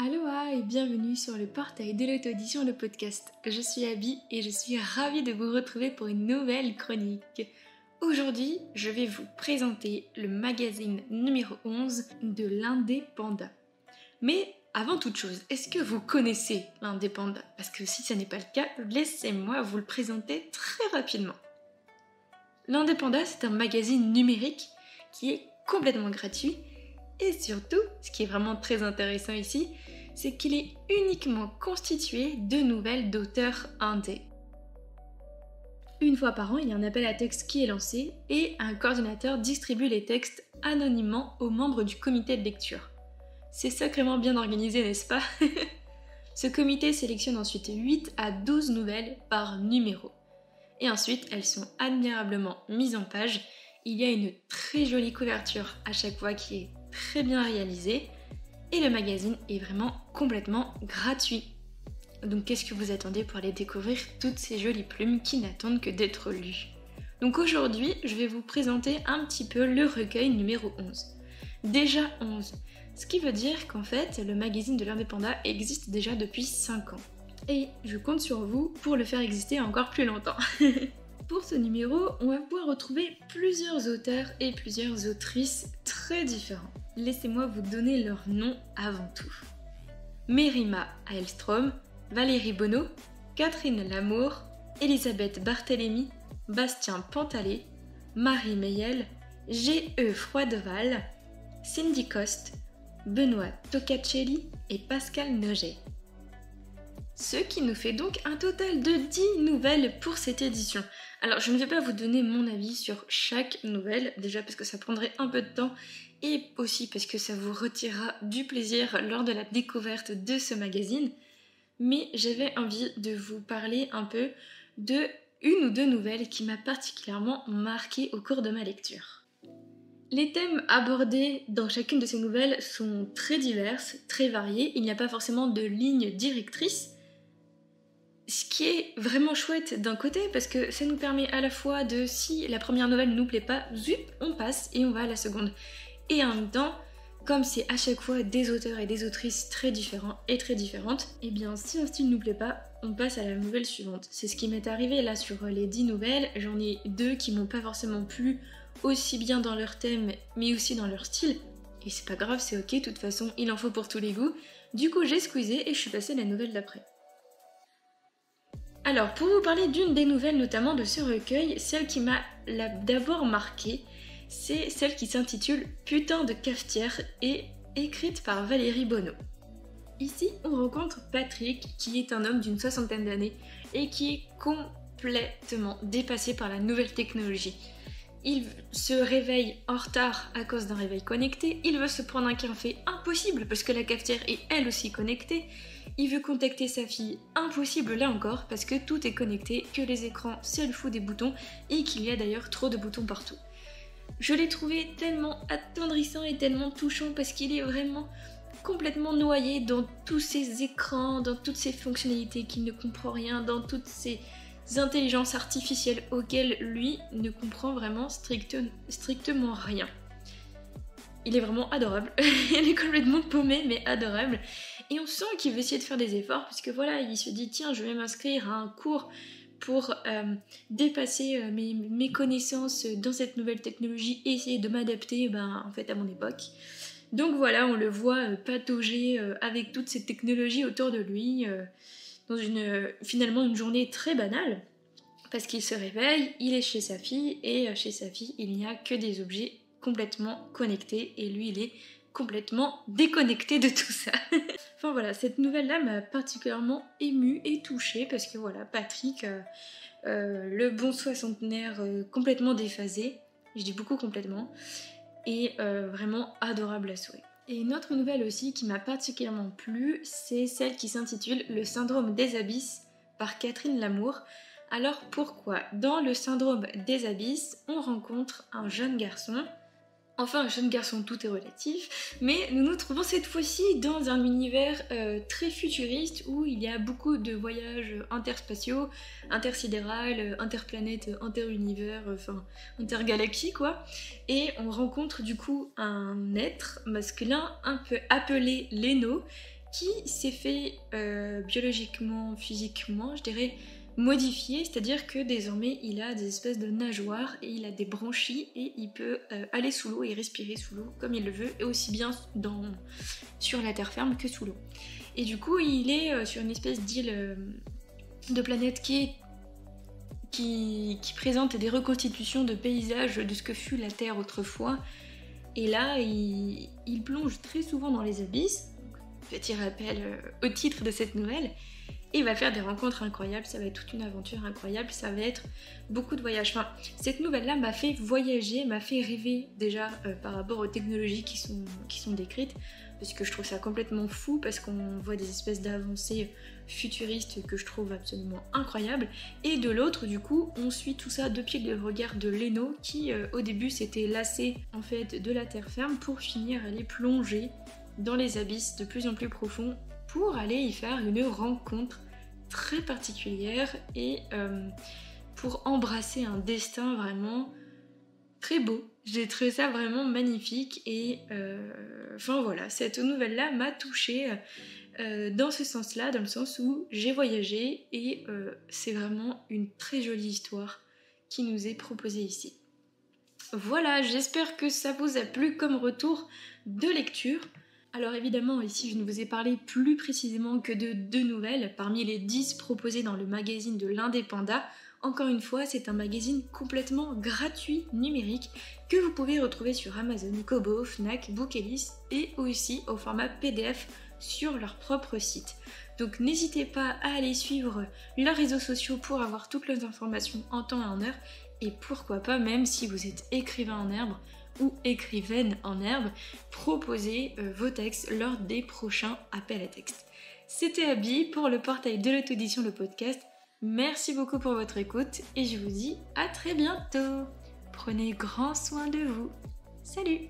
Aloha et bienvenue sur le portail de l'auto-édition, le podcast. Je suis Abby et je suis ravie de vous retrouver pour une nouvelle chronique. Aujourd'hui, je vais vous présenter le magazine numéro 11 de l'Indépendant. Mais avant toute chose, est-ce que vous connaissez l'Indépendant? Parce que si ce n'est pas le cas, laissez-moi vous le présenter très rapidement. L'Indépendant, c'est un magazine numérique qui est complètement gratuit. Et surtout, ce qui est vraiment très intéressant ici, c'est qu'il est uniquement constitué de nouvelles d'auteurs indés. Une fois par an, il y a un appel à texte qui est lancé et un coordinateur distribue les textes anonymement aux membres du comité de lecture. C'est sacrément bien organisé, n'est-ce pas? Ce comité sélectionne ensuite 8 à 12 nouvelles par numéro. Et ensuite, elles sont admirablement mises en page. Il y a une très jolie couverture à chaque fois qui est très bien réalisée et le magazine est vraiment complètement gratuit. Donc qu'est-ce que vous attendez pour aller découvrir toutes ces jolies plumes qui n'attendent que d'être lues? Donc aujourd'hui, je vais vous présenter un petit peu le recueil numéro 11. Déjà 11, ce qui veut dire qu'en fait, le magazine de l'Indépendant existe déjà depuis 5 ans. Et je compte sur vous pour le faire exister encore plus longtemps. Pour ce numéro, on va pouvoir retrouver plusieurs auteurs et plusieurs autrices très différents. Laissez-moi vous donner leurs noms avant tout. Mérima Hellström, Valérie Bonneau, Catherine Lamour, Elisabeth Barthélemy, Bastien Pantalé, Marie Meyel, G.E. Froideval, Cindy Coste, Benoît Toccacelli et Pascal Noget. Ce qui nous fait donc un total de 10 nouvelles pour cette édition. Alors je ne vais pas vous donner mon avis sur chaque nouvelle, déjà parce que ça prendrait un peu de temps et aussi parce que ça vous retirera du plaisir lors de la découverte de ce magazine. Mais j'avais envie de vous parler un peu de une ou deux nouvelles qui m'a particulièrement marquée au cours de ma lecture. Les thèmes abordés dans chacune de ces nouvelles sont très diverses, très variés, il n'y a pas forcément de ligne directrice. Ce qui est vraiment chouette d'un côté parce que ça nous permet à la fois de, si la première nouvelle ne nous plaît pas, zut, on passe et on va à la seconde. Et en même temps, comme c'est à chaque fois des auteurs et des autrices très différents et très différentes, et bien si un style ne nous plaît pas, on passe à la nouvelle suivante. C'est ce qui m'est arrivé là sur les 10 nouvelles, j'en ai 2 qui m'ont pas forcément plu aussi bien dans leur thème mais aussi dans leur style. Et c'est pas grave, c'est ok, de toute façon il en faut pour tous les goûts. Du coup j'ai squeezé et je suis passée à la nouvelle d'après. Alors, pour vous parler d'une des nouvelles notamment de ce recueil, celle qui m'a d'abord marquée, c'est celle qui s'intitule Putain de cafetière et écrite par Valérie Bonneau. Ici, on rencontre Patrick, qui est un homme d'une 60aine d'années et qui est complètement dépassé par la nouvelle technologie. Il se réveille en retard à cause d'un réveil connecté, il veut se prendre un café, impossible parce que la cafetière est elle aussi connectée. Il veut contacter sa fille, impossible là encore parce que tout est connecté, que les écrans c'est le fou des boutons et qu'il y a d'ailleurs trop de boutons partout. Je l'ai trouvé tellement attendrissant et tellement touchant parce qu'il est vraiment complètement noyé dans tous ces écrans, dans toutes ces fonctionnalités qu'il ne comprend rien, dans toutes ces intelligences artificielles auxquelles lui ne comprend vraiment strictement rien. Il est vraiment adorable, il est complètement paumé mais adorable. Et on sent qu'il veut essayer de faire des efforts parce que voilà, il se dit tiens, je vais m'inscrire à un cours pour dépasser mes connaissances dans cette nouvelle technologie et essayer de m'adapter en fait à mon époque. Donc voilà, on le voit patauger avec toutes ces technologies autour de lui dans finalement une journée très banale parce qu'il se réveille, il est chez sa fille et chez sa fille il n'y a que des objets complètement connectés et lui il est complètement déconnecté de tout ça. Enfin voilà, cette nouvelle-là m'a particulièrement émue et touchée parce que voilà, Patrick, le bon soixantenaire complètement déphasé, je dis beaucoup complètement, et vraiment adorable à souhait. Et une autre nouvelle aussi qui m'a particulièrement plu, c'est celle qui s'intitule Le syndrome des abysses par Catherine Lamour. Alors pourquoi? Dans le syndrome des abysses, on rencontre un jeune garçon. Enfin, un jeune garçon, tout est relatif, mais nous nous trouvons cette fois-ci dans un univers très futuriste où il y a beaucoup de voyages interspatiaux, intersidérales, interplanètes, interunivers, enfin intergalaxies quoi. Et on rencontre du coup un être masculin un peu appelé Leno qui s'est fait biologiquement, physiquement, je dirais, modifié, c'est-à-dire que désormais il a des espèces de nageoires et il a des branchies et il peut aller sous l'eau et respirer sous l'eau comme il le veut, et aussi bien sur la terre ferme que sous l'eau. Et du coup il est sur une espèce d'île de planète qui présente des reconstitutions de paysages de ce que fut la Terre autrefois. Et là il plonge très souvent dans les abysses, petit rappel au titre de cette nouvelle. Et il va faire des rencontres incroyables, ça va être toute une aventure incroyable, ça va être beaucoup de voyages. Enfin, cette nouvelle-là m'a fait voyager, m'a fait rêver déjà par rapport aux technologies qui sont décrites, parce que je trouve ça complètement fou, parce qu'on voit des espèces d'avancées futuristes que je trouve absolument incroyables. Et de l'autre, du coup, on suit tout ça depuis le regard de Leno, qui au début s'était lassé en fait de la terre ferme pour finir aller plonger dans les abysses de plus en plus profonds pour aller y faire une rencontre très particulière et pour embrasser un destin vraiment très beau. J'ai trouvé ça vraiment magnifique et enfin voilà, cette nouvelle-là m'a touchée dans ce sens-là, dans le sens où j'ai voyagé et c'est vraiment une très jolie histoire qui nous est proposée ici. Voilà, j'espère que ça vous a plu comme retour de lecture. Alors évidemment, ici je ne vous ai parlé plus précisément que de 2 nouvelles parmi les 10 proposées dans le magazine de l'Indépenda. Encore une fois, c'est un magazine complètement gratuit numérique que vous pouvez retrouver sur Amazon, Kobo, Fnac, Bookelis et aussi au format PDF sur leur propre site. Donc n'hésitez pas à aller suivre leurs réseaux sociaux pour avoir toutes les informations en temps et en heure, et pourquoi pas, même si vous êtes écrivain en herbe ou écrivaine en herbe, proposez vos textes lors des prochains appels à texte. C'était Abby pour le portail de l'auto-édition, le podcast. Merci beaucoup pour votre écoute et je vous dis à très bientôt. Prenez grand soin de vous. Salut!